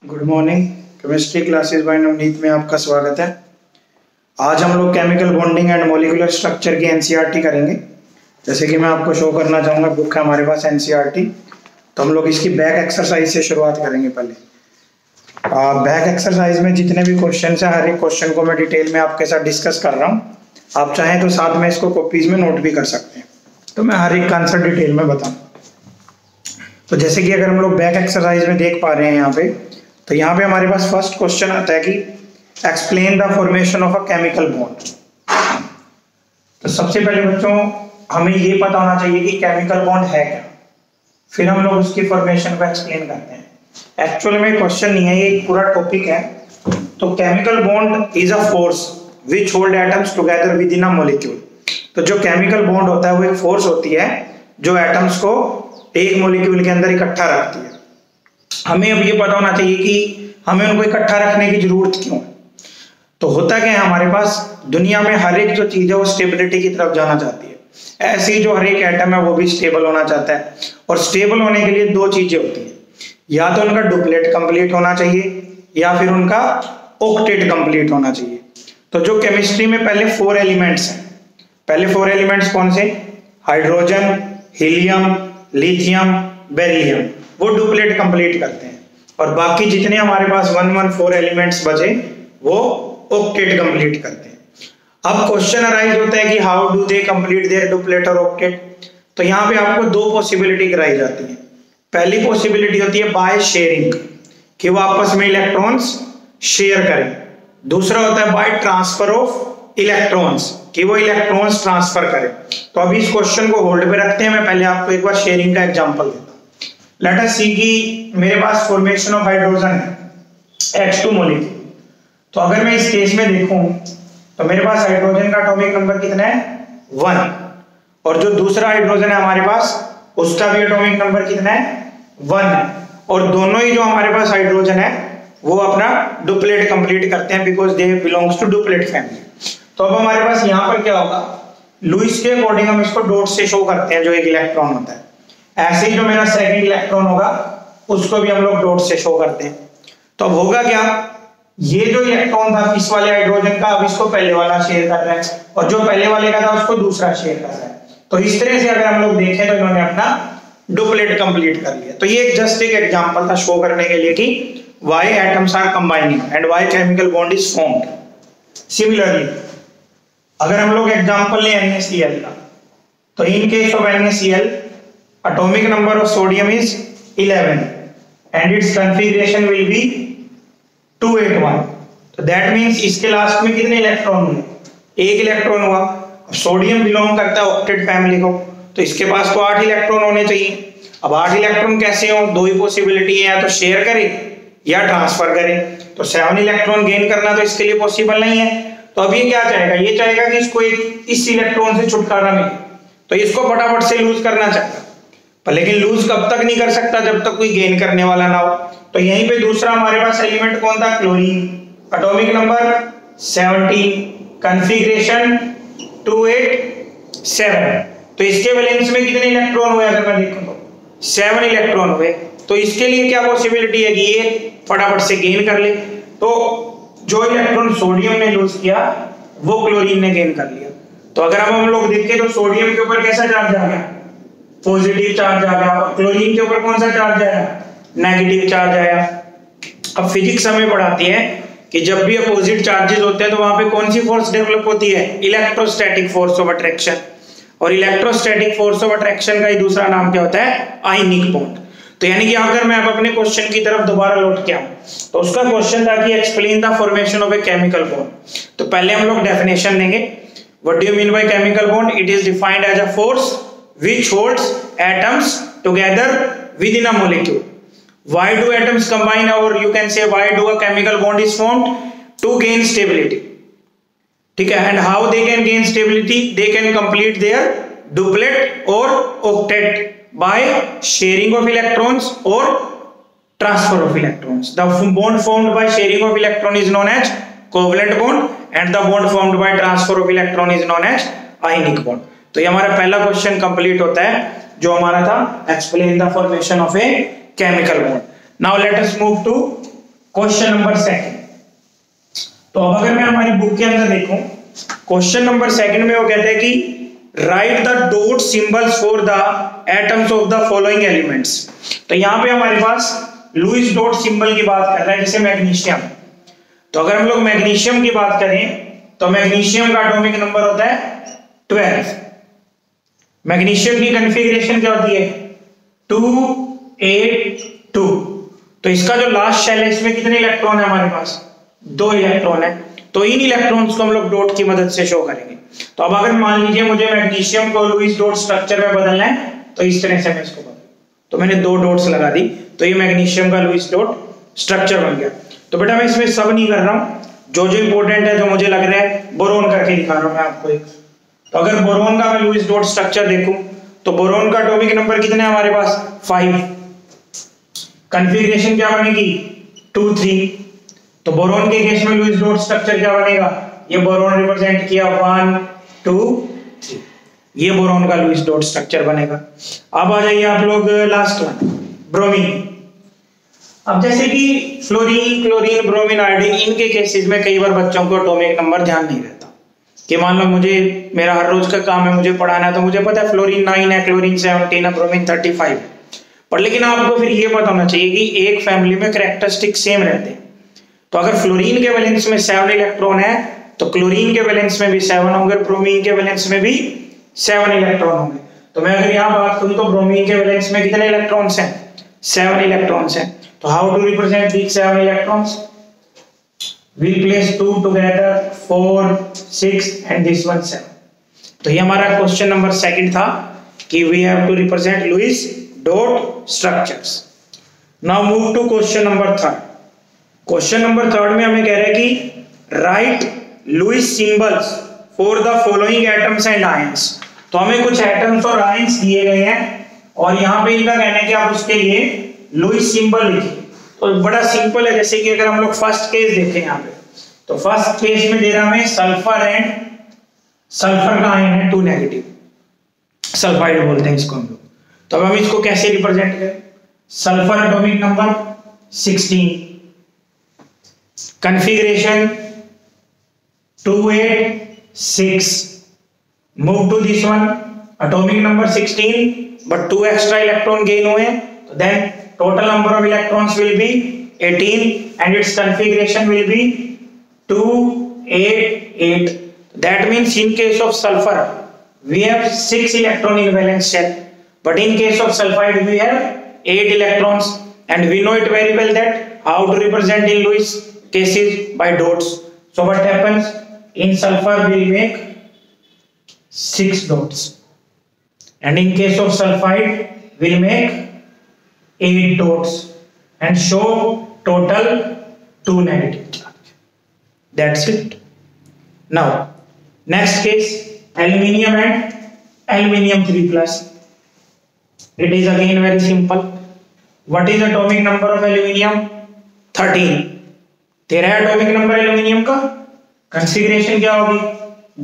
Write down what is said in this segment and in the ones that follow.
Good morning. Chemistry classes bye Navneet में आपका स्वागत है। आज हम लोग chemical bonding and molecular structure की एनसीईआरटी करेंगे। जैसे कि मैं आपको शो करना चाहूँगा, बुक है हमारे पास एनसीईआरटी। तो हम लोग इसकी बैक एक्सरसाइज से शुरुआत करेंगे। पहले बैक एक्सरसाइज में जितने भी क्वेश्चन है, हर एक क्वेश्चन को मैं डिटेल में आपके साथ डिस्कस कर रहा हूँ। आप चाहें तो साथ में इसको कॉपीज में नोट भी कर सकते हैं, तो मैं हर एक का आंसर डिटेल में बताऊँ। तो जैसे कि अगर हम लोग बैक एक्सरसाइज में देख पा रहे हैं यहाँ पे, तो यहाँ पे हमारे पास फर्स्ट क्वेश्चन आता है कि explain the formation of a chemical bond. तो सबसे पहले बच्चों हमें ये पता होना चाहिए कि केमिकल बॉन्ड है क्या, फिर हम लोग उसकी फॉर्मेशन को एक्सप्लेन करते हैं। एक्चुअल में क्वेश्चन नहीं है, ये एक पूरा टॉपिक है। तो chemical bond is a force which hold atoms together within a molecule. तो जो केमिकल बॉन्ड होता है वो एक फोर्स होती है जो एटम्स को एक मॉलिक्यूल के अंदर इकट्ठा रखती है। हमें अब ये पता होना चाहिए कि हमें उनको इकट्ठा रखने की जरूरत क्यों है। तो होता क्या है, हमारे पास दुनिया में हर एक जो चीज है वो स्टेबिलिटी की तरफ जाना चाहती है। ऐसे ही जो हर एक एटम है वो भी स्टेबल होना चाहता है, और स्टेबल होने के लिए दो चीजें होती हैं, या तो उनका डुप्लेट कंप्लीट होना चाहिए या फिर उनका ऑक्टेट कंप्लीट होना चाहिए। तो जो केमिस्ट्री में पहले 4 एलिमेंट्स हैं, पहले 4 एलिमेंट्स कौन से? हाइड्रोजन, हीलियम, लिथियम, बेरिलियम, वो डुप्लेट कंप्लीट करते हैं। और बाकी जितने हमारे पास 114 एलिमेंट्स बचे वो ऑक्टेट कंप्लीट करते हैं। अब क्वेश्चन अराइज होता है कि how do they complete their duplet और ऑक्टेट। तो यहाँ पे आपको दो पॉसिबिलिटी कराई जाती है। पहली पॉसिबिलिटी होती है बाय शेयरिंग, कि वो आपस में इलेक्ट्रॉन्स शेयर करें। दूसरा होता है बाय ट्रांसफर ऑफ इलेक्ट्रॉन्स, कि वो इलेक्ट्रॉन्स ट्रांसफर करें। तो अभी इस क्वेश्चन को होल्ड पे रखते हैं, मैं पहले आपको एक बार शेयरिंग का एग्जांपल देता हूं। लेट अस सी कि मेरे पास फॉर्मेशन ऑफ हाइड्रोजन है H2 मॉलिक्यूल। तो अगर मैं इस केस में देखूं तो मेरे पास हाइड्रोजन का एटॉमिक नंबर कितना है? 1। और जो दूसरा हाइड्रोजन है हमारे पास, उसका भी एटॉमिक नंबर कितना है? 1 है। और दोनों ही जो हमारे पास हाइड्रोजन है वो अपना डुप्लेट कंप्लीट करते हैं, because they belongs to duplet family. तो अब हमारे पास यहाँ पर क्या होगा, लुईस के अकॉर्डिंग हम इसको डॉट से शो करते हैं जो एक इलेक्ट्रॉन होता है। ऐसे ही जो मेरा सेकंड इलेक्ट्रॉन होगा उसको भी हम लोग डॉट से शो करते हैं। तो अब होगा क्या, ये जो इलेक्ट्रॉन था इस वाले हाइड्रोजन का, अब इसको पहले वाला शेयर कर रहा है, और जो पहले वाले का था उसको दूसरा शेयर कर रहा है। तो इस तरह से अगर हम लोग देखें तो इन्होंने अपना डुप्लेट कंप्लीट कर लिया। तो ये जस्ट एक एग्जांपल था शो करने के लिए कि why atoms are combining and why chemical bond is formed. Similarly, अगर हम लोग एग्जांपल लें NaCl का, तो in case of NaCl atomic number of sodium is 11 and its configuration will be 281. तो that means इसके लास्ट में कितने इलेक्ट्रॉन हुए? एक इलेक्ट्रॉन हुआ। सोडियम बिलोंग करता है ऑक्टेट फैमिली को, तो इसके पास तो 8 इलेक्ट्रॉन होने चाहिए। अब 8 इलेक्ट्रॉन कैसे हो? दो ही पॉसिबिलिटी है, या तो शेयर करें या ट्रांसफर करें। तो 7 इलेक्ट्रॉन गेन करना तो इसके लिए पॉसिबल नहीं है। तो अब ये क्या चाहेगा, ये चाहेगा कि इसको एक इस इलेक्ट्रॉन से छुटकारा मिले, तो इसको फटाफट से लूज करना चाहेगा। पर लेकिन लूज कब तक नहीं कर सकता, जब तक कोई गेन करने वाला ना हो। तो यहीं पे दूसरा हमारे पास एलिमेंट कौन था? Chlorine, atomic number 17, configuration 287। तो इसके वैलेंस में कितने इलेक्ट्रॉन हुए अगर मैं देखूं तो 7 इलेक्ट्रॉन हुए। तो इसके लिए क्या पॉसिबिलिटी है कि ये फटाफट से गेन कर ले। तो जो इलेक्ट्रॉन सोडियम ने लूज किया वो क्लोरीन ने गेन कर लिया। तो अगर अब हम लोग देखें तो सोडियम के ऊपर कैसा चार्ज आ गया? पॉजिटिव चार्ज आ गया। और क्लोरीन के ऊपर कौन सा चार्ज आया? नेगेटिव चार्ज आया। अब फिजिक्स हमें पढ़ाती है कि जब भी अपोजिट चार्जेस होते हैं तो वहां पे कौन सी फोर्स डेवलप होती है? Electrostatic force of attraction. और इलेक्ट्रोस्टैटिक फोर्स ऑफ अट्रैक्शन का ही दूसरा नाम क्या होता है? Ionic bond. तो यानी कि अगर मैं अब अपने क्वेश्चन की तरफ दोबारा लौट के आऊं, तो उसका क्वेश्चन था कि explain the formation of a chemical bond. तो पहले हम लोग डेफिनेशन देंगे। What do you mean by chemical bond? It is defined as a force which holds atoms together within a molecule. Why do atoms combine, और you can say why do a chemical bond is formed? To gain stability. ठीक है। And how they can gain stability? They can complete their duplet और octet by sharing of electrons or transfer of electrons. The bond formed by sharing of electron is known as covalent bond, and the bond formed by transfer of electron is known as ionic bond. तो ये हमारा पहला question complete होता है जो हमारा था explain the formation of a chemical bond. Now let us move to question number second. तो अब अगर मैं हमारी बुक के अंदर देखूं, क्वेश्चन नंबर सेकंड में वो कहते हैं कि right the dot symbols for the atoms of the following elements. तो यहां पे हमारे पास लुईस डॉट सिंबल की बात कर रहा है, जैसे मैग्नीशियम। तो अगर हम लोग मैग्नीशियम की बात करें तो मैग्नीशियम का एटॉमिक नंबर होता है 12। मैग्नीशियम की कॉन्फ़िगरेशन क्या होती है 282। तो इसका जो लास्ट शेल है इसमें कितने इलेक्ट्रॉन है हमारे पास 2 इलेक्ट्रॉन है। तो इन इलेक्ट्रॉन्स को हम लोग डॉट की मदद से शो करेंगे। तो अब अगर मान लीजिए मुझे मैग्नीशियम को लुईस डॉट स्ट्रक्चर में बदलना है तो इस तरह से मैं इसको बदलूं। तो मैंने 2 डॉट्स लगा दी तो ये मैग्नीशियम का लुईस डॉट स्ट्रक्चर बन गया। तो बेटा मैं इसमें सब नहीं कर रहा हूं, जो जो इंपॉर्टेंट है, जो मुझे लग रहा है बोरोन करके दिखा रहा हूं मैं आपको एक। तो अगर बोरोन का मैं लुईस डॉट स्ट्रक्चर देखूं तो बोरोन का एटॉमिक नंबर कितने है हमारे पास 5। कॉन्फ़िगरेशन क्या बनेगी 2 3। तो बोरोन के केस में लुईस डॉट स्ट्रक्चर क्या बनेगा, ये बोरोन रिप्रेजेंट किया 1 2 3, ये बोरोन का लुईस डॉट स्ट्रक्चर बनेगा। अब आ जाइए आप लोग लास्ट वन ब्रोमीन। अब जैसे कि फ्लोरीन, क्लोरीन, ब्रोमीन, आयोडीन, इनके केसेस में कई बार बच्चों को एटॉमिक नंबर ध्यान नहीं रहता कि मान लो मुझे मेरा हर रोज का काम है, मुझे पढ़ाना है, तो मुझे पता है फ्लोरीन 9 है, क्लोरीन 17 है, ब्रोमीन 35 है। पर लेकिन आपको फिर ये पता होना चाहिए कि एक फैमिली में कैरेक्टरिस्टिक सेम रहते हैं। तो अगर फ्लोरीन के वैलेंस में 7 इलेक्ट्रॉन है तो क्लोरीन के वैलेंस में भी 7 होंगे, ब्रोमीन के वैलेंस में भी 7 इलेक्ट्रॉन होंगे। तो मैं अगर यहाँ बात करूं तो ब्रोमीन के वैलेंस में कितने इलेक्ट्रॉन्स हैं 7 इलेक्ट्रॉन्स हैं। तो how to represent these 7 electrons? We'll place 2 together 4 6 and this one 7। तो ये हमारा क्वेश्चन नंबर सेकंड था कि we have to represent Lewis dot structures। Now move to question number third. Question number third में हमें कह रहे हैं कि write Lewis symbols for the following atoms and ions। तो हमें कुछ एटम्स और आयंस दिए गए हैं और यहाँ पे इनका कहना है कि आप उसके लिए लुईस सिंबल लिखिए। तो बड़ा सिंपल है, जैसे कि अगर हम लोग फर्स्ट केस देखें यहाँ पे, तो फर्स्ट केस में दे रहा हमें सल्फर एंड सल्फर का आयन है 2 नेगेटिव, सल्फाइड बोलते हैं इसको हम लोग। तो अब हम इसको कैसे रिप्रेजेंट करें, sulphur atomic number 16, configuration 286, move to this one, atomic number 16 but 2 extra electron gain हुए, then total number of electrons will be 18 and its configuration will be 288। that means in case of sulfur we have 6 electron in valence shell, but in case of sulfide we have 8 electrons, and we know it very well that how to represent in Lewis cases by dots। so what happens in sulfur we will make 6 dots, and in case of sulfide we'll make 8 dots and show total 2 negative charge। that's it। now next case aluminium and aluminium 3+। it is again very simple। what is atomic number of aluminium 13। 13 atomic number aluminium का। Configuration क्या होगी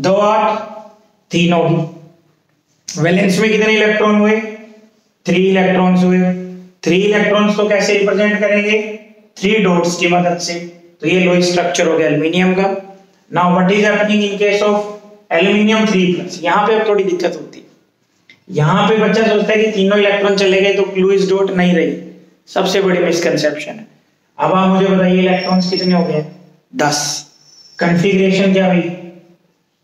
2 8 3 होगी। Valence में कितने electron हुए 3 electrons हुए। 3 electrons को कैसे रिप्रेजेंट करेंगे 3 डॉट्स की मदद से। तो ये लुईस स्ट्रक्चर हो गया एल्यूमिनियम का। Now what is happening in case of aluminium 3+। यहाँ पे अब थोड़ी दिक्कत होती है, यहाँ पे बच्चा सोचता है कि तीनों इलेक्ट्रॉन चले गए तो लुईस डॉट नहीं रही, सबसे बड़ी मिसकंसेप्शन है। अब आप मुझे बताइए इलेक्ट्रॉन्स कितने हो गए 10। कॉन्फ़िगरेशन क्या हुई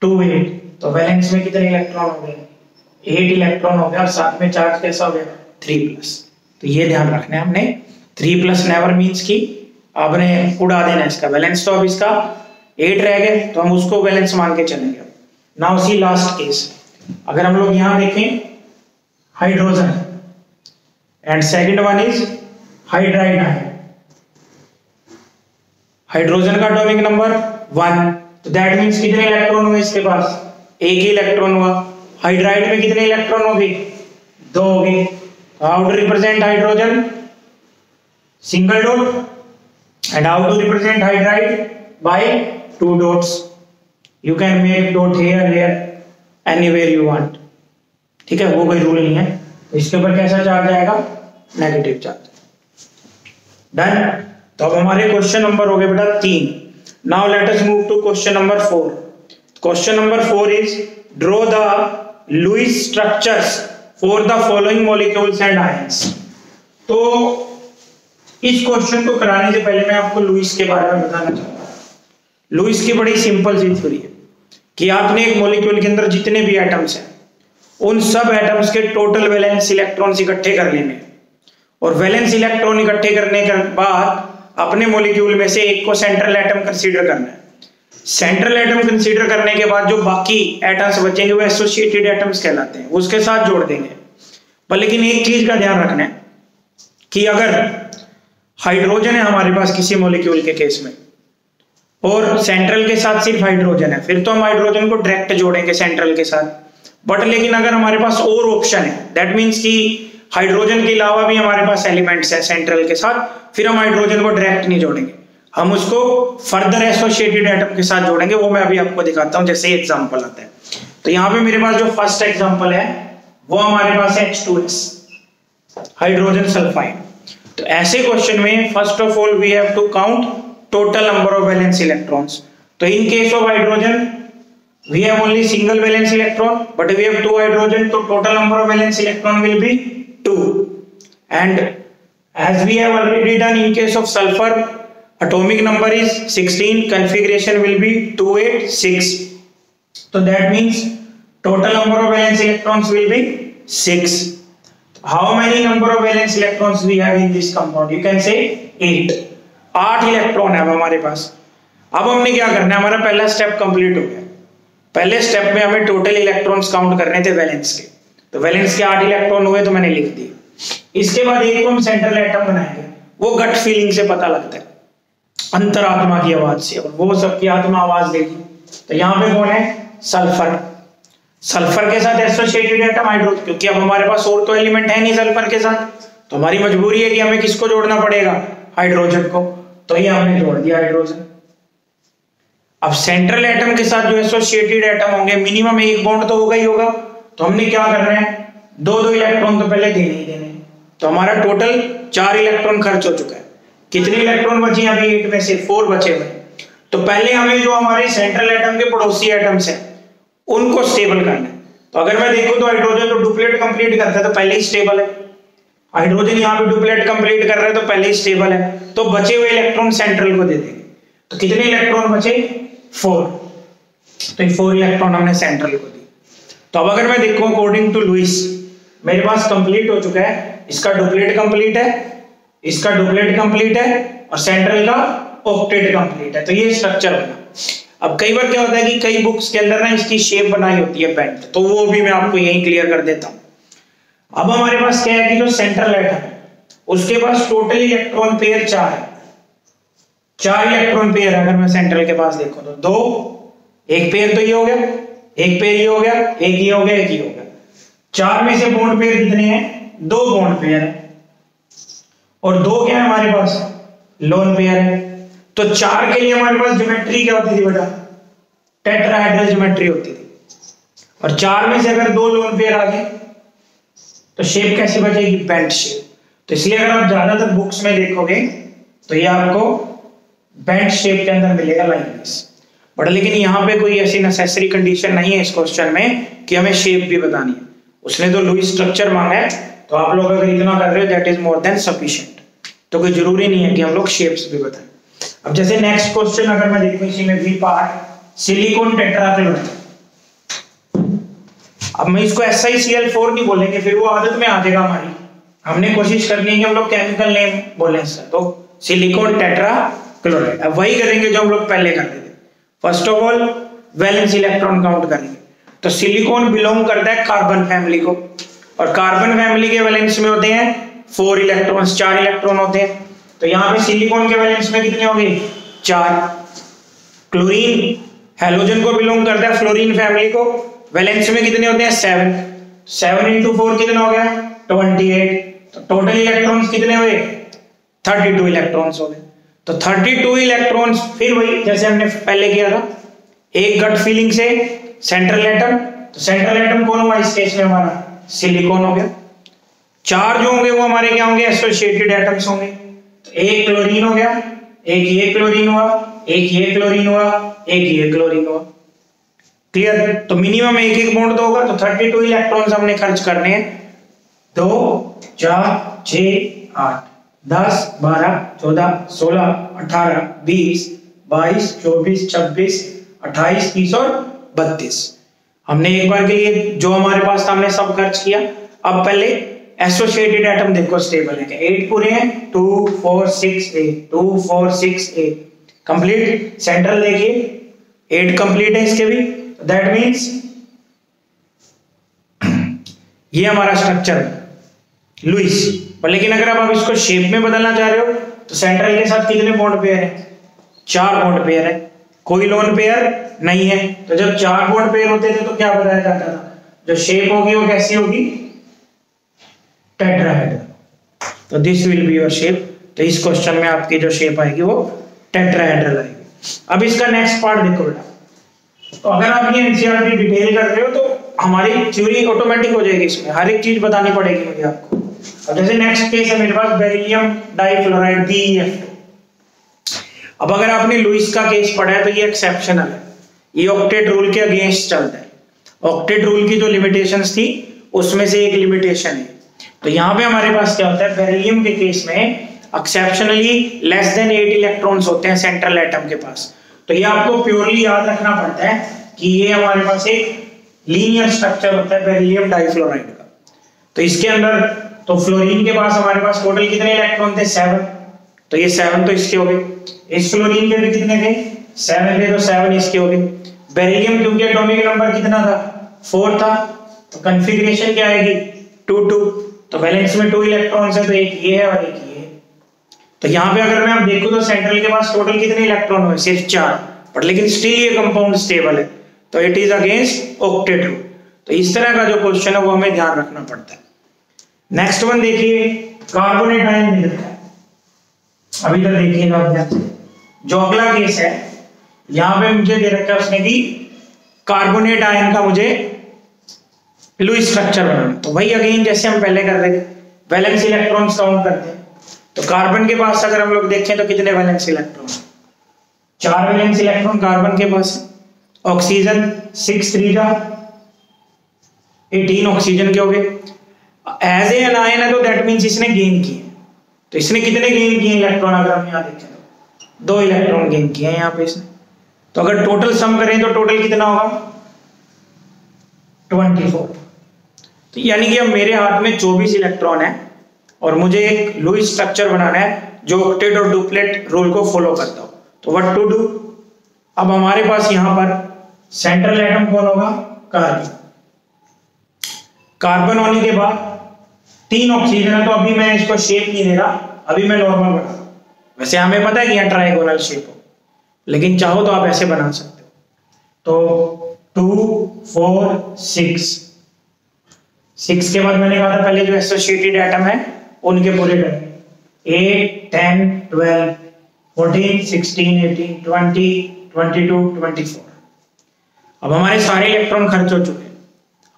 2 8। तो वैलेंस में कितने इलेक्ट्रॉन हो गए 8 इलेक्ट्रॉन हो गया और साथ में चार्ज कैसा हो गया 3+। तो ये ध्यान रखना है हमने, 3+ नेवर मींस कि आपने उड़ा देना इसका वैलेंस। तो अब इसका 8 रह गए तो हम उसको वैलेंस मान के चलेंगे। नाउ सी लास्ट केस, अगर हम लोग यहाँ देखें hydrogen and second one is hydride ion. Hydrogen का एटॉमिक नंबर 1, तो दैट मींस कितने इलेक्ट्रॉन हुए इसके पास 1 ही इलेक्ट्रॉन हुआ। हाइड्राइड में कितने इलेक्ट्रॉन हो गए 2 हो गए। How to represent hydrogen single dot and how to represent hydride by 2 dots. You can make dot here here anywhere you want, ठीक है, वो कोई रूल नहीं है। इसके ऊपर कैसा चार्ज आएगा नेगेटिव चार्ज। डन। तो अब हमारे क्वेश्चन नंबर हो गए बेटा 3। Now let us move to question number 4। Question number 4 is draw the Lewis structures for the following molecules and ions. तो इस क्वेश्चन को कराने से पहले मैं आपको लुईस के बारे में बताना चाहूंगा। लुईस की बड़ी सिंपल सी थ्योरी है कि आपने एक मॉलिक्यूल के अंदर जितने भी एटम्स हैं उन सब एटम्स के टोटल वैलेंस इलेक्ट्रॉन्स इकट्ठे कर लेने, और वैलेंस इलेक्ट्रॉन इकट्ठे करने के बाद अपने मॉलिक्यूल में से एक को सेंट्रल एटम कंसीडर करना है। सेंट्रल एटम कंसीडर करने के बाद जो बाकी एटम्स बचेंगे वो एसोसिएटेड एटम्स कहलाते हैं, उसके साथ जोड़ देंगे। पर लेकिन एक चीज का ध्यान रखना है कि अगर हाइड्रोजन है हमारे पास किसी मॉलिक्यूल के केस में और सेंट्रल के साथ सिर्फ हाइड्रोजन है, फिर तो हम हाइड्रोजन को डायरेक्ट जोड़ेंगे सेंट्रल के साथ। बट लेकिन अगर हमारे पास और ऑप्शन है, दैट मीन्स कि हाइड्रोजन के अलावा भी हमारे पास एलिमेंट्स हैं सेंट्रल के साथ, फिर हम हाइड्रोजन को डायरेक्ट नहीं जोड़ेंगे, हम उसको फर्दर एसोसिएटेड एटम के साथ जोड़ेंगे। वो मैं अभी आपको दिखाता हूं, जैसे एग्जांपल आता है। तो यहाँ पे मेरे पास जो फर्स्ट एग्जांपल है वो हमारे पास है H2S, हाइड्रोजन सल्फाइड। तो ऐसे क्वेश्चन में first of all we have to count total number of valence electrons. तो in case of hydrogen we have only single valence electron, but we have 2 hydrogen, so total number of valence electron will be 2. And as we have already done in case of sulfur, atomic number is 16, configuration will be 286. So that means total number of valence electrons will be 6. How many number of valence electrons we have in this compound? You can say 8. 8 electron है हमारे पास। अब हमने क्या करना है, हमारा पहला step complete हो गया। पहले स्टेप में हमें टोटल इलेक्ट्रॉन्स काउंट करने थे वैलेंस के, तो वैलेंस के 8 इलेक्ट्रॉन हुए तो मैंने लिख दिए। इसके बाद एक को हम सेंट्रल एटम बनाएंगे, वो गट फीलिंग से पता लगता है, अंतरात्मा की आवाज से, और वो सबकी आत्मा आवाज देगी। तो यहाँ पे कौन है, सल्फर। सल्फर के साथ एसोसिएटेड एटम हाइड्रोजन, क्योंकि अब हमारे पास और तो एलिमेंट है नहीं सल्फर के साथ, तो हमारी मजबूरी है कि हमें किसको जोड़ना पड़ेगा, हाइड्रोजन को। तो ये हमने जोड़ दिया हाइड्रोजन। अब सेंट्रल एटम के साथ जो एसोसिएटेड एटम होंगे मिनिमम एक बॉन्ड तो होगा ही होगा, तो हमने क्या करना है, 2-2 इलेक्ट्रॉन तो पहले देने ही देने। तो हमारा टोटल 4 इलेक्ट्रॉन खर्च हो चुका है। कितने इलेक्ट्रॉन बचे अभी, 8 में से 4 बचे हुए। तो पहले हमें जो हमारे सेंट्रल एटम के पड़ोसी एटम्स हैं उनको स्टेबल करना है। तो अगर मैं देखूं तो हाइड्रोजन तो डुप्लेट कंप्लीट करता है तो पहले ही स्टेबल है, हाइड्रोजन यहाँ पे डुप्लेट कंप्लीट कर रहा है तो पहले ही स्टेबल है। तो बचे हुए इलेक्ट्रॉन सेंट्रल को दे देंगे। तो कितने इलेक्ट्रॉन बचे, 4। तो 4 इलेक्ट्रॉन हमने सेंट्रल को दी। तो अब अगर मैं देखूं अकॉर्डिंग टू लुईस, मेरे पास कंप्लीट हो चुका है, इसका डुप्लेट कंप्लीट है, इसका डुप्लेट कंप्लीट है, और सेंट्रल का ऑक्टेट कंप्लीट है। तो ये स्ट्रक्चर बना। अब कई बार क्या होता है कि कई बुक्स के अंदर ना इसकी शेप बनाई होती है पेंट, तो वो भी मैं आपको यहीं क्लियर कर देता हूं। अब हमारे पास क्या है कि जो सेंट्रल एटम है उसके पास टोटल इलेक्ट्रॉन पेयर 4 है। 4 इलेक्ट्रॉन पेयर अगर मैं सेंट्रल के पास देखूं तो 2, एक पेयर तो ये हो गया, एक पेयर ये हो गया, एक ये हो गया, एक ये हो गया। 4 में से बॉन्ड पेयर कितने हैं, 2 बॉन्ड पेयर है, और 2 क्या है हमारे पास, लोन पेयर है। तो 4 के लिए हमारे पास ज्योमेट्री क्या होती थी बेटा, टेट्राहेड्रल ज्योमेट्री होती थी। और 4 में से अगर 2 लोन पेयर आ गए तो शेप कैसी बचेगी, बेंट शेप। तो इसलिए अगर आप ज्यादातर बुक्स में देखोगे तो ये आपको बेंट शेप के अंदर मिलेगा लाइक दिस। बट लेकिन यहाँ पे कोई ऐसी नेसेसरी कंडीशन नहीं है इस क्वेश्चन में कि हमें शेप भी बतानी है। उसने तो लुईस स्ट्रक्चर मांगा है, तो आप लोग अगर इतना कर रहे हो that is more than sufficient. तो कोई जरूरी नहीं है कि हम लोग शेप्स भी बताएं। अब जैसे नेक्स्ट क्वेश्चन अगर मैं देखूं इसी में बी पार्ट, सिलिकॉन टेट्राक्लोराइड। अब मैं इसको SiCl4 नहीं बोलेंगे, फिर वो आदत में आ जाएगा हमारी। हमने कोशिश करनी है कि हम लोग केमिकल नेम बोलें इसका। तो सिलिकॉन टेट्राक्लोराइड, अब वही करेंगे जो हम लोग पहले करते थे। First of all valence electron count करेंगे। तो सिलिकॉन बिलोंग करता है कार्बन फैमिली को, और कार्बन फैमिली के वैलेंस में होते हैं 4 इलेक्ट्रॉन्स, 4 इलेक्ट्रॉन होते हैं। तो यहाँ पे सिलिकॉन के वैलेंस में कितने हो गए, 4। क्लोरीन हैलोजन को बिलोंग करता है फ्लोरीन फैमिली को, वैलेंस में कितने होते हैं, 7। 7 into 4 कितना हो गया, 28। तो टोटल इलेक्ट्रॉन्स कितने हुए, 32 इलेक्ट्रॉन्स हो गए। तो 32 इलेक्ट्रॉन्स, फिर वही जैसे हमने पहले किया था, एक गट फीलिंग से सेंट्रल एटम। तो सेंट्रल एटम कौन हुआ इस केस में, हमारा सिलिकॉन हो गया। 4 जो होंगे वो हमारे क्या होंगे, एसोसिएटेड एटम्स होंगे। तो एक क्लोरीन हो गया, एक ये क्लोरीन हुआ, एक ये क्लोरीन हुआ, एक ये क्लोरीन हुआ। क्लियर? तो मिनिमम एक एक बॉन्ड तो होगा, तो 32 इलेक्ट्रॉन्स हमने खर्च करने हैं। 2 4 6 8 10 12 14 16 18 20 22 24 26 28 30 और 32। हमने एक बार के लिए जो हमारे पास था हमने सब खर्च किया। अब पहले एसोसिएटेड एटम देखो स्टेबल है क्या? 8 पूरे हैं, 2 4 6 8 2 4 6 8 कंप्लीट। सेंट्रल देखिए 8 कंप्लीट है इसके भी, दैट मींस ये हमारा स्ट्रक्चर है लुईस। पर लेकिन अगर आप अब इसको शेप में बदलना चाह रहे हो तो सेंट्रल के साथ कितने बॉन्ड पेयर है? 4 बॉन्ड पेयर है, कोई लोन पेयर नहीं है। तो जब 4 बॉन्ड पेयर होते थे तो क्या बताया जाता था? जो शेप होगी वो कैसी होगी? टेट्राहेड्रल। तो this will be your shape. तो इस क्वेश्चन में आपकी जो शेप आएगी वो टेट्राहेड्रल आएगी। अब इसका नेक्स्ट पार्ट देखो बेटा। तो अगर आप ये एनसीईआरटी डिटेल कर रहे हो तो हमारी थ्योरी ऑटोमेटिक हो जाएगी, इसमें हर एक चीज बतानी पड़ेगी मुझे आपको। अब जैसे नेक्स्ट केस है मेरे पास बेरिलियम डाइफ्लोराइड BeF2। अब अगर आपने लुईस का केस पढ़ा है तो ये एक्सेप्शनल है, ये ऑक्टेट रूल के अगेंस्ट चलता है। ऑक्टेट रूल की जो लिमिटेशंस थी उसमें से एक लिमिटेशन है। तो यहाँ पे हमारे पास क्या होता है? बेरिलियम के केस में एक्सेप्शनली लेस देन 8 इलेक्ट्रॉन्स होते हैं सेंट्रल एटम के पास। तो ये आपको प्योरली याद रखना पड़ता है कि ये हमारे पास एक लीनियर स्ट्रक्चर होता है बेरिलियम डाइफ्लोराइड का। तो इसके अंदर तो फ्लोरीन के पास हमारे पास टोटल कितने इलेक्ट्रॉन थे? 7। तो ये 7 तो इसके हो गए। इस फ्लोरीन के भी कितने थे? 7 थे, तो 7 इसके हो गए। बेरिलियम क्योंकि एटॉमिक नंबर कितना था? 4 था, तो कॉन्फ़िगरेशन क्या आएगी? 2 2। तो वैलेंस में 2 इलेक्ट्रॉन्स है, तो एक ये है और एक ये है। तो यहाँ पे अगर मैं आप देखूं तो सेंट्रल के पास टोटल कितने इलेक्ट्रॉन हुए? सिर्फ 4, बट लेकिन स्टिल ये कंपाउंड स्टेबल है, तो it is against octet rule. तो इस तरह का जो क्वेश्चन है वो हमें ध्यान रखना पड़ता है। नेक्स्ट वन देखिए, कार्बोनेट आयन दे रखा है। अभी तक देखिएगा आप, जो अगला केस है यहाँ पे मुझे दे रखा है उसने कि कार्बोनेट आयन का मुझे लुईस स्ट्रक्चर बनाना। तो वही अगेन जैसे हम पहले कर रहे थे, वैलेंस इलेक्ट्रॉन्स काउंट करते हैं। तो कार्बन के पास अगर हम लोग देखें तो कितने valence electron? 4 valence electron carbon के पास है। ऑक्सीजन 6 3 18 ऑक्सीजन के हो गए। एज ए आयन है तो दैट मींस इसने गेन किए। तो इसने कितने गेन किए इलेक्ट्रॉन? अगर हम यहाँ देखें तो 2 इलेक्ट्रॉन गेन किए हैं यहाँ पे इसने। तो अगर टोटल सम करें तो टोटल कितना होगा? 24। तो यानी कि अब मेरे हाथ में 24 इलेक्ट्रॉन है और मुझे एक लुईस स्ट्रक्चर बनाना है जो ऑक्टेट और डुप्लेट रूल को फॉलो करता हो। तो व्हाट टू डू? अब हमारे पास यहां पर सेंट्रल एटम कौन होगा? कार्बन। कार्बन होने के बाद 3 ऑक्सीजन है, तो अभी मैं इसको शेप नहीं दे रहा, अभी मैं नॉर्मल बना रहा हूं। वैसे हमें पता है कि यहाँ ट्राइगोनल शेप हो, लेकिन चाहो तो आप ऐसे बना सकते हो। तो 2 4 6 के बाद मैंने कहा था पहले जो एसोसिएटेड एटम है उनके पूरे टर्म 8 10 12 14 16 18 20 22 24। अब हमारे सारे इलेक्ट्रॉन खर्च हो चुके हैं।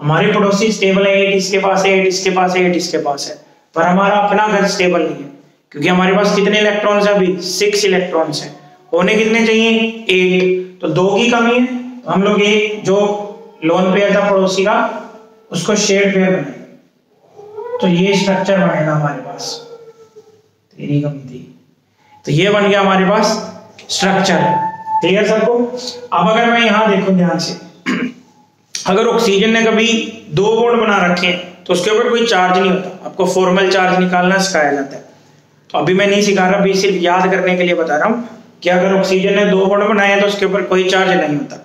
हमारे पड़ोसी स्टेबल है, 8 इसके पास है, 8 इसके पास है, 8 इसके पास है, पर हमारा अपना घर स्टेबल नहीं है क्योंकि हमारे पास कितने इलेक्ट्रॉन्स है? अभी 6 इलेक्ट्रॉन्स हैं। होने कितने चाहिए? 8। तो 2 की कमी है, तो हम लोग एक जो लोन पेयर था पड़ोसी का उसको शेड पेयर बनाए, तो ये स्ट्रक्चर बनेगा हमारे पास। तेरी कमी थी, तो ये बन गया हमारे पास स्ट्रक्चर। क्लियर सबको? अब अगर मैं यहां देखूं ध्यान से, अगर ऑक्सीजन ने कभी 2 बॉन्ड बना रखे हैं तो उसके ऊपर कोई चार्ज नहीं होता। आपको फॉर्मल चार्ज निकालना सिखाया जाता है, तो अभी मैं नहीं सिखा रहा, अभी सिर्फ याद करने के लिए बता रहा हूं कि अगर ऑक्सीजन ने 2 बॉन्ड बनाए तो उसके ऊपर कोई चार्ज नहीं होता।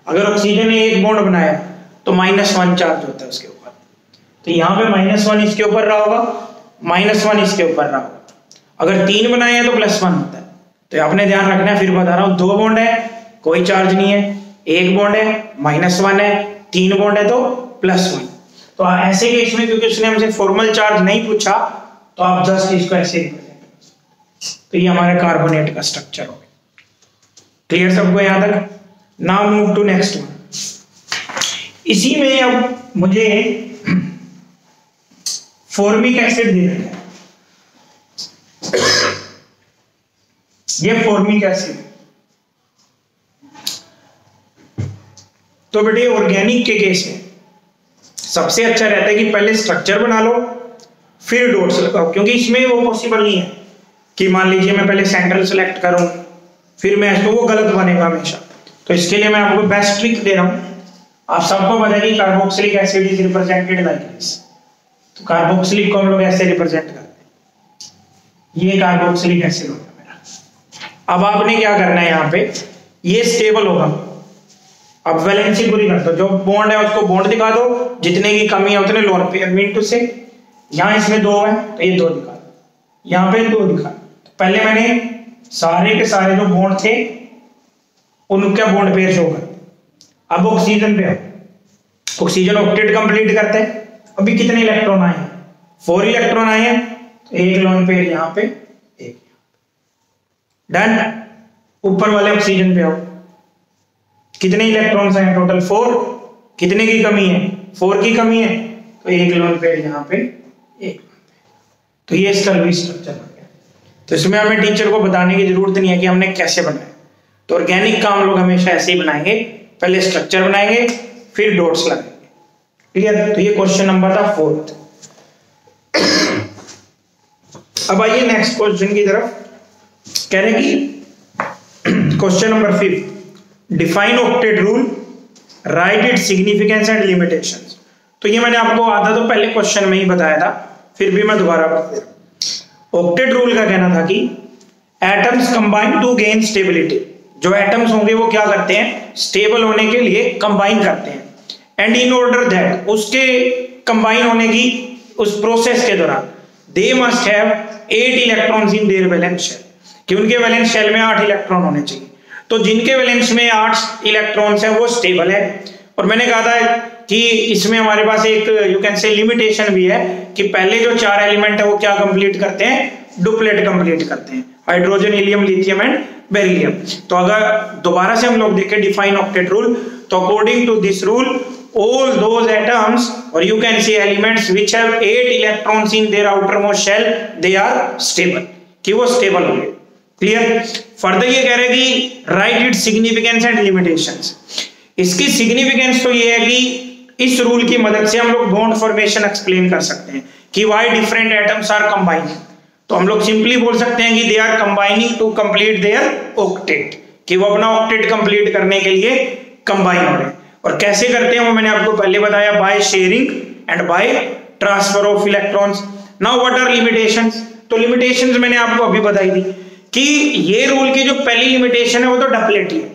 अगर ऑक्सीजन ने 1 बॉन्ड बनाया तो -1 चार्ज होता है उसके ऊपर। तो यहाँ पे -1 इसके ऊपर रहा होगा, -1 इसके ऊपर रहा होगा। अगर 3 बनाए हैं तो +1 होता है। तो आपने ध्यान रखना है, फिर बता रहा हूँ, 2 बॉन्ड है कोई चार्ज नहीं है, 1 बॉन्ड है -1 है, 3 बॉन्ड है तो +1। तो ऐसे केस में क्योंकि उसने हमसे फॉर्मल चार्ज नहीं पूछा तो आप जस्ट इसको ऐसे रिप्रेजेंट। तो ये हमारे कार्बोनेट का स्ट्रक्चर हो गया। क्लियर सबको यहाँ तक? Now move to next one. इसी में अब मुझे फॉर्मिक एसिड दे रखा है। ये फॉर्मिक एसिड। तो बेटे ऑर्गेनिक के केस में सबसे अच्छा रहता है कि पहले स्ट्रक्चर बना लो फिर डॉट्स लगाओ, क्योंकि इसमें वो पॉसिबल नहीं है कि मान लीजिए मैं पहले सेंट्रल सेलेक्ट करूं फिर मैं इसको, वो गलत बनेगा हमेशा। तो इसके लिए मैं आपको बेस्ट ट्रिक दे रहा हूं। आप सबको पता है कि carboxylic acid is represented like this. तो कार्बोक्सिलिक को हम लोग ऐसे रिप्रेजेंट करते हैं, ये कार्बोक्सिलिक एसिड होगा मेरा। अब आपने क्या करना है, यहाँ पे ये स्टेबल होगा। अब वैलेंसी पूरी कर दो, जो बॉन्ड है उसको बॉन्ड दिखा दो, जितने की कमी है उतने लोन पेयर मीन टू से। यहाँ इसमें 2 है तो ये 2 दिखा दो, यहाँ पे 2 दिखा दो। तो पहले मैंने सारे के सारे जो बॉन्ड थे उनका बॉन्ड पेयर शो कर। अब ऑक्सीजन पे आओ, ऑक्सीजन ऑक्टेट कंप्लीट करते हैं। अभी कितने इलेक्ट्रॉन आए हैं, 4 इलेक्ट्रॉन आए हैं, तो एक लोन पेयर यहाँ पे, एक डन। ऊपर वाले ऑक्सीजन पे आओ, कितने इलेक्ट्रॉन्स हैं टोटल 4, कितने की कमी है 4 की कमी है, तो एक लोन पेयर यहाँ पे, एक। तो ये इसका लुईस स्ट्रक्चर बन गया। तो इसमें हमें टीचर को बताने की जरूरत नहीं है कि हमने कैसे बनाया। तो ऑर्गेनिक का हम लोग हमेशा ऐसे ही बनाएंगे, पहले स्ट्रक्चर बनाएंगे फिर डॉट्स लगाएंगे। क्लियर। तो ये क्वेश्चन नंबर था 4th। अब आइए नेक्स्ट क्वेश्चन की तरफ। कह रहे कि question number 5, define octet rule, right it significance and limitations. तो ये मैंने आपको आधा तो पहले क्वेश्चन में ही बताया था, फिर भी मैं दोबारा बता दे रहा हूं। ऑक्टेट रूल का कहना था कि atoms combine to gain stability. जो एटम्स होंगे वो क्या करते हैं, स्टेबल होने के लिए कंबाइन करते हैं। एंड इन ऑर्डर दैट, उसके कंबाइन होने की उस प्रोसेस के दौरान, they must have 8 electrons in their valence shell, कि उनके वैलेंस शेल में 8 इलेक्ट्रॉन होने चाहिए। तो जिनके वैलेंस में 8 इलेक्ट्रॉन्स हैं वो स्टेबल है। और मैंने कहा था कि इसमें हमारे पास एक यू कैन से लिमिटेशन भी है कि पहले जो 4 एलिमेंट है वो क्या कंप्लीट करते हैं, डुप्लेट कंप्लीट करते हैं, hydrogen, helium, lithium and beryllium. तो अगर दोबारा से हम लोग देखें डिफाइन ऑक्टेट रूल, तो according to this rule all those atoms or you can say elements which have 8 electrons in their outermost shell, they are stable, कि वो स्टेबल होंगे। क्लियर। फर्दर ये कह रहे हैं कि right it significance and limitations. इसकी सिग्निफिकेंस तो ये है कि इस रूल की मदद से हम लोग बॉन्ड फॉर्मेशन एक्सप्लेन कर सकते हैं कि why different atoms are combining. तो हम लोग सिंपली बोल सकते हैं कि they are combining to complete their octet, कि वो अपना ऑक्टेट कंप्लीट करने के लिए कंबाइन हो रहे हैं। और कैसे करते हैं वो मैंने आपको पहले बताया, by sharing and by transfer of electrons. Now what are limitations. तो लिमिटेशंस मैंने आपको अभी बताई थी कि ये रूल की जो पहली लिमिटेशन है वो तो डपलेटी है,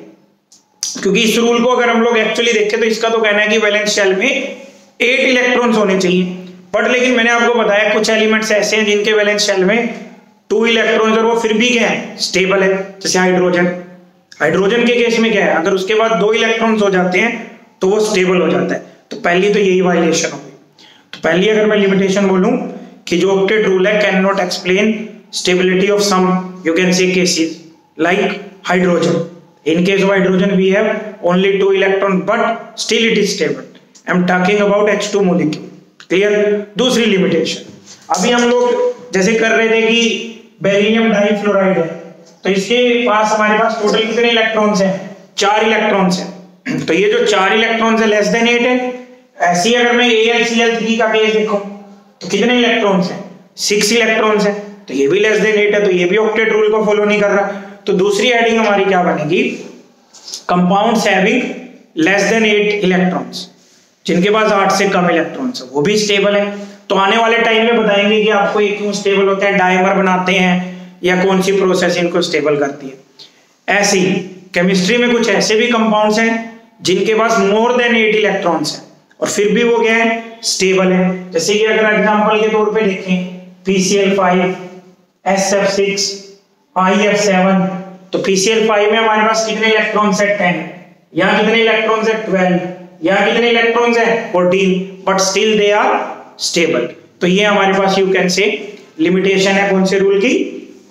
क्योंकि इस रूल को अगर हम लोग एक्चुअली देखें तो इसका तो कहना है कि वैलेंस शेल में 8 इलेक्ट्रॉन्स होने चाहिए। बट लेकिन मैंने आपको बताया कुछ एलिमेंट्स ऐसे हैं जिनके वैलेंस शेल में 2 इलेक्ट्रॉन्स और वो फिर भी क्या है, स्टेबल है। जैसे हाइड्रोजन, हाइड्रोजन के केस में क्या है, अगर उसके बाद 2 इलेक्ट्रॉन्स हो जाते हैं तो वो स्टेबल हो जाता है। तो पहली तो यही वायलेशन होगी। तो पहली अगर मैं लिमिटेशन बोलूं कि जो ऑक्टेट रूल है can not explain stability of some you can say cases like hydrogen. In case of hydrogen we have only 2 electrons but still it is stable. I am talking about H2 molecule. Clear? दूसरी limitation, अभी हम लोग जैसे कर रहे थे कि beryllium difluoride है, तो इसके पास हमारे पास टोटल कितने इलेक्ट्रॉन्स हैं, 4 इलेक्ट्रॉन्स हैं। तो ये जो 4 इलेक्ट्रॉन्स है लेस देन 8 है। ऐसी अगर मैं AlCl3 का केस देखूं तो कितने इलेक्ट्रॉन्स हैं, 6 इलेक्ट्रॉन्स हैं, तो ये भी लेस देन 8 है, तो ये भी ऑक्टेट रूल को फॉलो नहीं कर रहा। तो दूसरी हेडिंग हमारी क्या बनेगी, compounds having less than 8 electrons, जिनके पास 8 से कम इलेक्ट्रॉन्स है वो भी स्टेबल है। तो आने वाले टाइम में बताएंगे कि आपको ये क्यों स्टेबल होते हैं, डायमर बनाते हैं या कौन सी प्रोसेस इनको स्टेबल करती है। ऐसे ही केमिस्ट्री में कुछ ऐसे भी कंपाउंड्स हैं जिनके पास मोर देन 8 इलेक्ट्रॉन्स हैं और फिर भी वो क्या है, स्टेबल है। जैसे कि अगर एग्जांपल के तौर पे देखें PCl5, SF6, IF7, तो PCl5 में हमारे पास कितने इलेक्ट्रॉन्स है, 10, यहाँ कितने इलेक्ट्रॉन्स है, 12, यहाँ कितने इलेक्ट्रॉन्स है, 14, but still they are stable. तो ये हमारे पास यू कैन से लिमिटेशन है कौन से रूल की,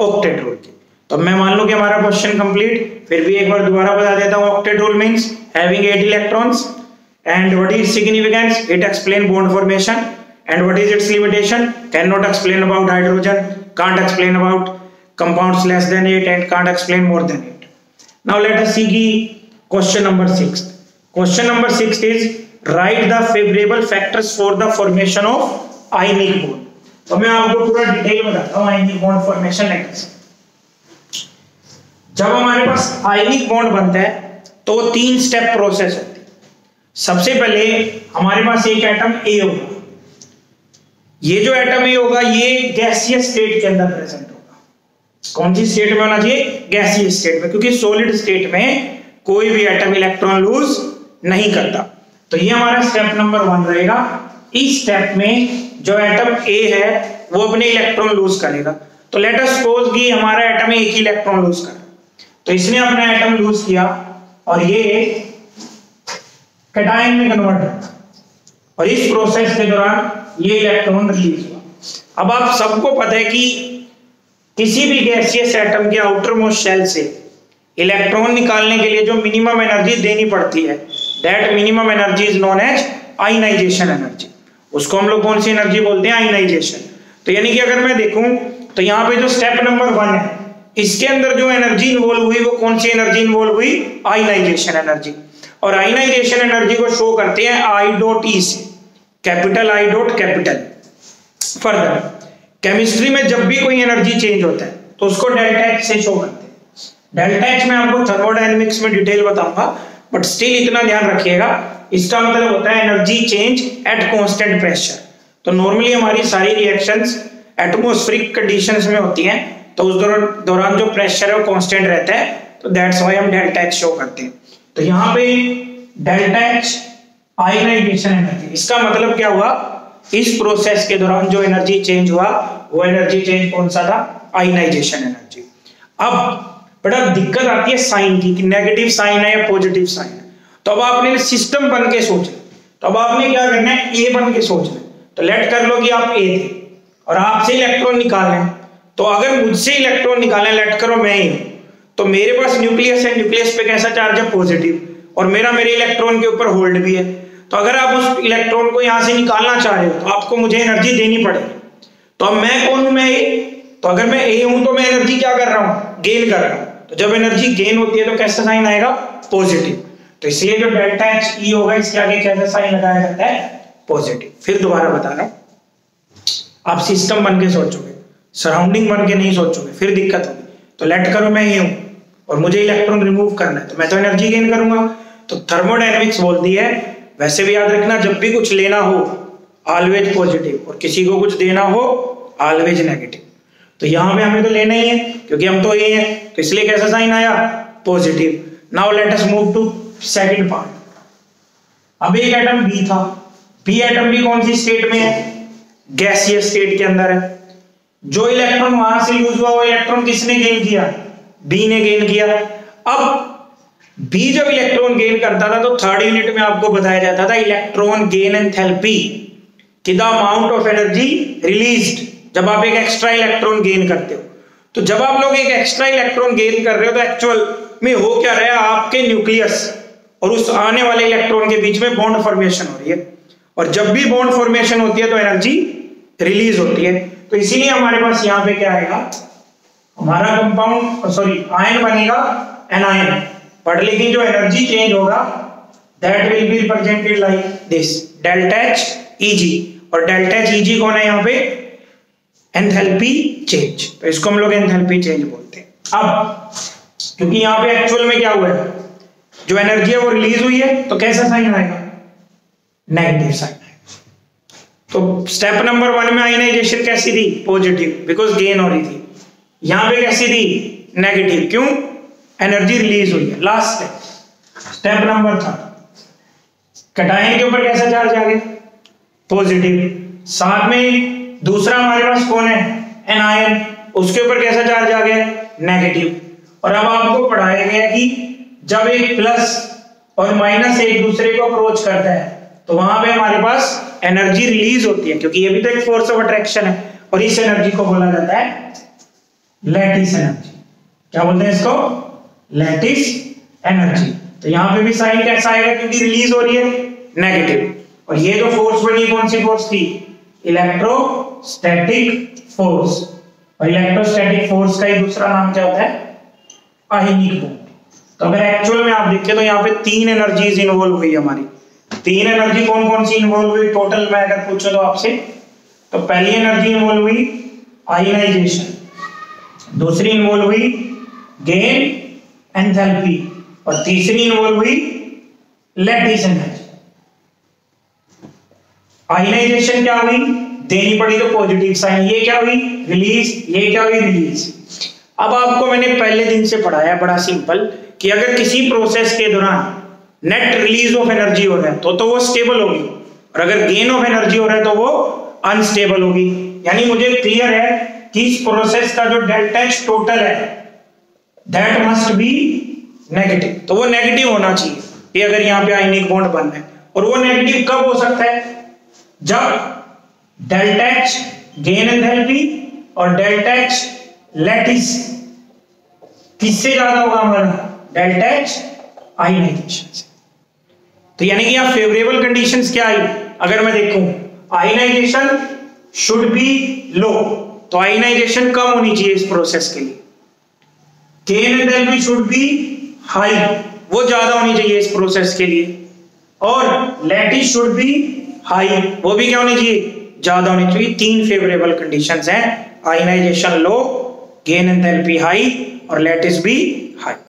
ऑक्टेट रूल की। तो मैं मान लूं कि हमारा क्वेश्चन कंप्लीट, फिर भी एक बार दोबारा बता देता हूं। Octet rule means having 8 electrons and what is significance, it explain bond formation and what is it's limitation, can not explain about hydrogen, can't explain about compounds less than 8 and can't explain more than 8. Now let us see question number 6. Question number 6 is write the favorable factors for the formation of ionic bond. तो मैं आपको पूरा detail बताता हूँ ionic bond formation लेकर। जब हमारे पास ionic bond बनता है तो 3 स्टेप प्रोसेस होती है। सबसे पहले हमारे पास एक एटम A होगा। ये जो एटम A होगा ये गैसियस स्टेट के अंदर प्रेजेंट होगा। कौन सी स्टेट में होना चाहिए? गैसियस स्टेट में, क्योंकि सॉलिड स्टेट में कोई भी एटम इलेक्ट्रॉन लूज नहीं करता। तो ये हमारा स्टेप नंबर 1 रहेगा। इस स्टेप में जो एटम A है वो अपने इलेक्ट्रॉन लूज करेगा। तो लेट अस सपोज कि हमारा एटम एक ही इलेक्ट्रॉन लूज कर, तो इसने अपना एटम लूज किया और ये कैटायन में कन्वर्ट होगा और इस प्रोसेस के दौरान ये इलेक्ट्रॉन रिलीज हुआ। अब आप सबको पता है कि किसी भी गैसियस एटम के आउटर मोस्ट शेल से इलेक्ट्रॉन निकालने के लिए जो मिनिमम एनर्जी देनी पड़ती है, that minimum energy is known as ionization energy. उसको हम लोग कौन सी एनर्जी बोलते हैं? आयनाइजेशन। तो यानी कि अगर मैं देखूं तो यहाँ पे जो स्टेप नंबर 1 है इसके अंदर जो एनर्जी इन्वॉल्व हुई वो कौन सी एनर्जी इन्वॉल्व हुई? Ionization energy. और आयनाइजेशन एनर्जी को शो करते हैं आई डॉट ई से, capital I dot capital. Further chemistry में जब भी कोई एनर्जी चेंज होता है तो उसको डेल्टा एच से शो करते हैं। डेल्टा एच में आपको थर्मोडायनेमिक्स में डिटेल बताऊंगा, बट स्टिल इतना ध्यान रखिएगा, इसका मतलब होता है energy change at constant pressure. तो नॉर्मली हमारी सारी रिएक्शंस एटमॉस्फेरिक कंडीशंस में होती हैं, तो उस दौरान जो प्रेशर है वो कांस्टेंट रहता है, तो दैट्स व्हाई हम डेल्टा एच शो करते हैं। तो यहाँ पे डेल्टा एच आयनाइजेशन एनर्जी, इसका मतलब क्या हुआ? इस प्रोसेस के दौरान जो एनर्जी चेंज हुआ वो एनर्जी चेंज कौन सा था? Ionization energy. अब बड़ा दिक्कत आती है साइन की, कि नेगेटिव साइन है या पॉजिटिव साइन है। तो अब आपने सिस्टम बन के सोचना, तो अब आपने क्या करना है? ए बन के सोचना। तो लेट कर लो कि आप ए थे और आपसे इलेक्ट्रॉन निकालने, तो अगर मुझसे इलेक्ट्रॉन निकालने, लेट करो मैं ही हूं, तो मेरे पास न्यूक्लियस है, न्यूक्लियस पे कैसा चार्ज है? पॉजिटिव, और मेरे इलेक्ट्रॉन के ऊपर होल्ड भी है। तो अगर आप उस इलेक्ट्रॉन को यहां से निकालना चाह रहे हो तो आपको मुझे एनर्जी देनी पड़ेगी। तो अब मैं कौन हूं? मैं ए। तो अगर मैं ए हूं तो मैं एनर्जी क्या कर रहा हूं? गेन कर रहा हूं। तो जब एनर्जी गेन होती है तो कैसा साइन आएगा? पॉजिटिव। तो इसलिए जो डेल्टा एच ई होगा इसके आगे कैसा साइन लगाया जाता है? पॉजिटिव। फिर दोबारा बता रहा हूं, आप सिस्टम बन के सोचोगे, सराउंडिंग बन के नहीं सोचोगे, फिर दिक्कत होगी। तो लेट करो मैं ये हूं और मुझे इलेक्ट्रॉन रिमूव करना है, तो मैं तो एनर्जी गेन करूंगा। तो थर्मोडायनेमिक्स बोलती है, वैसे भी याद रखना, जब भी कुछ लेना हो ऑलवेज पॉजिटिव और किसी को कुछ देना हो ऑलवेज नेगेटिव। तो यहां पे हमें तो लेना ही है क्योंकि हम तो ये हैं, तो इसलिए कैसा साइन आया? Positive. Now let us move to second part. अब एक एटम बी था, बी एटम भी कौन सी स्टेट में है? गैसियस स्टेट के अंदर है। जो इलेक्ट्रॉन वहां से यूज हुआ वो इलेक्ट्रॉन किसने गेन किया? बी ने गेन किया। अब बी जब इलेक्ट्रॉन गेन करता था तो थर्ड यूनिट में आपको बताया जाता था इलेक्ट्रॉन गेन एंथैल्पी कि the amount of energy released, जब आप एक एक्स्ट्रा इलेक्ट्रॉन गेन करते हो। तो जब आप लोग एक एक्स्ट्रा इलेक्ट्रॉन गेन कर रहे हो तो एक्चुअल में हो क्या रहा है? आपके न्यूक्लियस और उस आने वाले इलेक्ट्रॉन के बीच में बॉन्ड फॉर्मेशन हो रही है, और जब भी बॉन्ड फॉर्मेशन होती है तो एनर्जी रिलीज होती है। तो इसीलिए हमारे पास यहाँ पे क्या आएगा? हमारा कंपाउंड आयन बनेगा एनायन, बट लेकिन जो एनर्जी चेंज होगा that will be represented like this, delta H easy. और डेल्टा एच ईजी कौन है यहाँ पे? Enthalpy change. तो इसको हम लोग एंथैल्पी चेंज बोलते हैं। अब क्योंकि यहाँ पे एक्चुअल में क्या हुआ है? जो एनर्जी है वो रिलीज हुई है, तो कैसा साइन आएगा? नेगेटिव साइन आएगा। तो स्टेप नंबर 1 में आयनाइजेशन कैसी थी? पॉजिटिव, बिकॉज गेन हो रही थी। यहां पे कैसी थी? नेगेटिव, क्यों? एनर्जी रिलीज हुई है। लास्ट स्टेप नंबर 3, कैटायन के ऊपर कैसा चार्ज आ गया? पॉजिटिव। साथ में दूसरा हमारे पास कौन है? एनायन, उसके ऊपर कैसा चार्ज आ गया? नेगेटिव। और अब आपको पढ़ाया गया कि जब एक प्लस और माइनस एक दूसरे को अप्रोच करता है तो वहां पे हमारे पास एनर्जी रिलीज होती है, क्योंकि ये भी तो एक फोर्स ऑफ अट्रैक्शन है, और इस एनर्जी को बोला जाता है लैटिस एनर्जी। क्या बोलते हैं इसको? Lattice energy. तो यहां पे भी साइन कैसा आएगा? क्योंकि रिलीज हो रही है, नेगेटिव। और ये जो फोर्स बनी कौन सी फोर्स थी? Electrostatic force. और इलेक्ट्रोस्टैटिक फोर्स का ही दूसरा नाम क्या होता है? Ionic bond. तो अगर एक्चुअल में आप देखें तो यहाँ पे 3 एनर्जीज इन्वॉल्व हुई हमारी। 3 एनर्जी कौन कौन सी इन्वॉल्व हुई टोटल में अगर पूछो तो आपसे? तो पहली एनर्जी इन्वॉल्व हुई आयनाइजेशन, दूसरी इन्वॉल्व हुई गेन एंथैल्पी, और तीसरी इन्वॉल्व हुई लैटिस एनर्जी। आयनाइजेशन क्या हुई? देनी पड़ी तो पॉजिटिव साइन। ये क्या हुई? रिलीज। ये क्या हुई? रिलीज। अब आपको मैंने पहले दिन से पढ़ाया बड़ा सिंपल कि अगर किसी प्रोसेस के दौरान नेट रिलीज ऑफ एनर्जी हो रहा है तो वो स्टेबल होगी, और अगर गेन ऑफ एनर्जी हो रहा है तो वो अनस्टेबल होगी। यानी मुझे क्लियर है कि इस प्रोसेस का जो डेल्टा एच टोटल है दैट मस्ट बी नेगेटिव। तो वो नेगेटिव होना चाहिए कि अगर यहाँ पे आयनिक बॉन्ड बनना है। और वो नेगेटिव कब हो सकता है? जब डेल्टा एच गेन एंथैल्पी और डेल्टा एच लैटिस किससे ज्यादा होगा हमारा? डेल्टा एच आयनाइजेशन से। तो यानी कि यहां फेवरेबल कंडीशंस क्या आई? अगर मैं देखूं आयनाइजेशन शुड बी लो, तो आयनाइजेशन कम होनी चाहिए इस प्रोसेस के लिए। Gain enthalpy should be high, वो ज्यादा होनी चाहिए इस प्रोसेस के लिए। और लैटिस शुड बी हाई, वो भी क्या होनी चाहिए? ज्यादा होनी चाहिए। 3 फेवरेबल कंडीशंस हैं, आयनाइजेशन लो, गेन एंथैल्पी हाई और लैटिस भी हाई।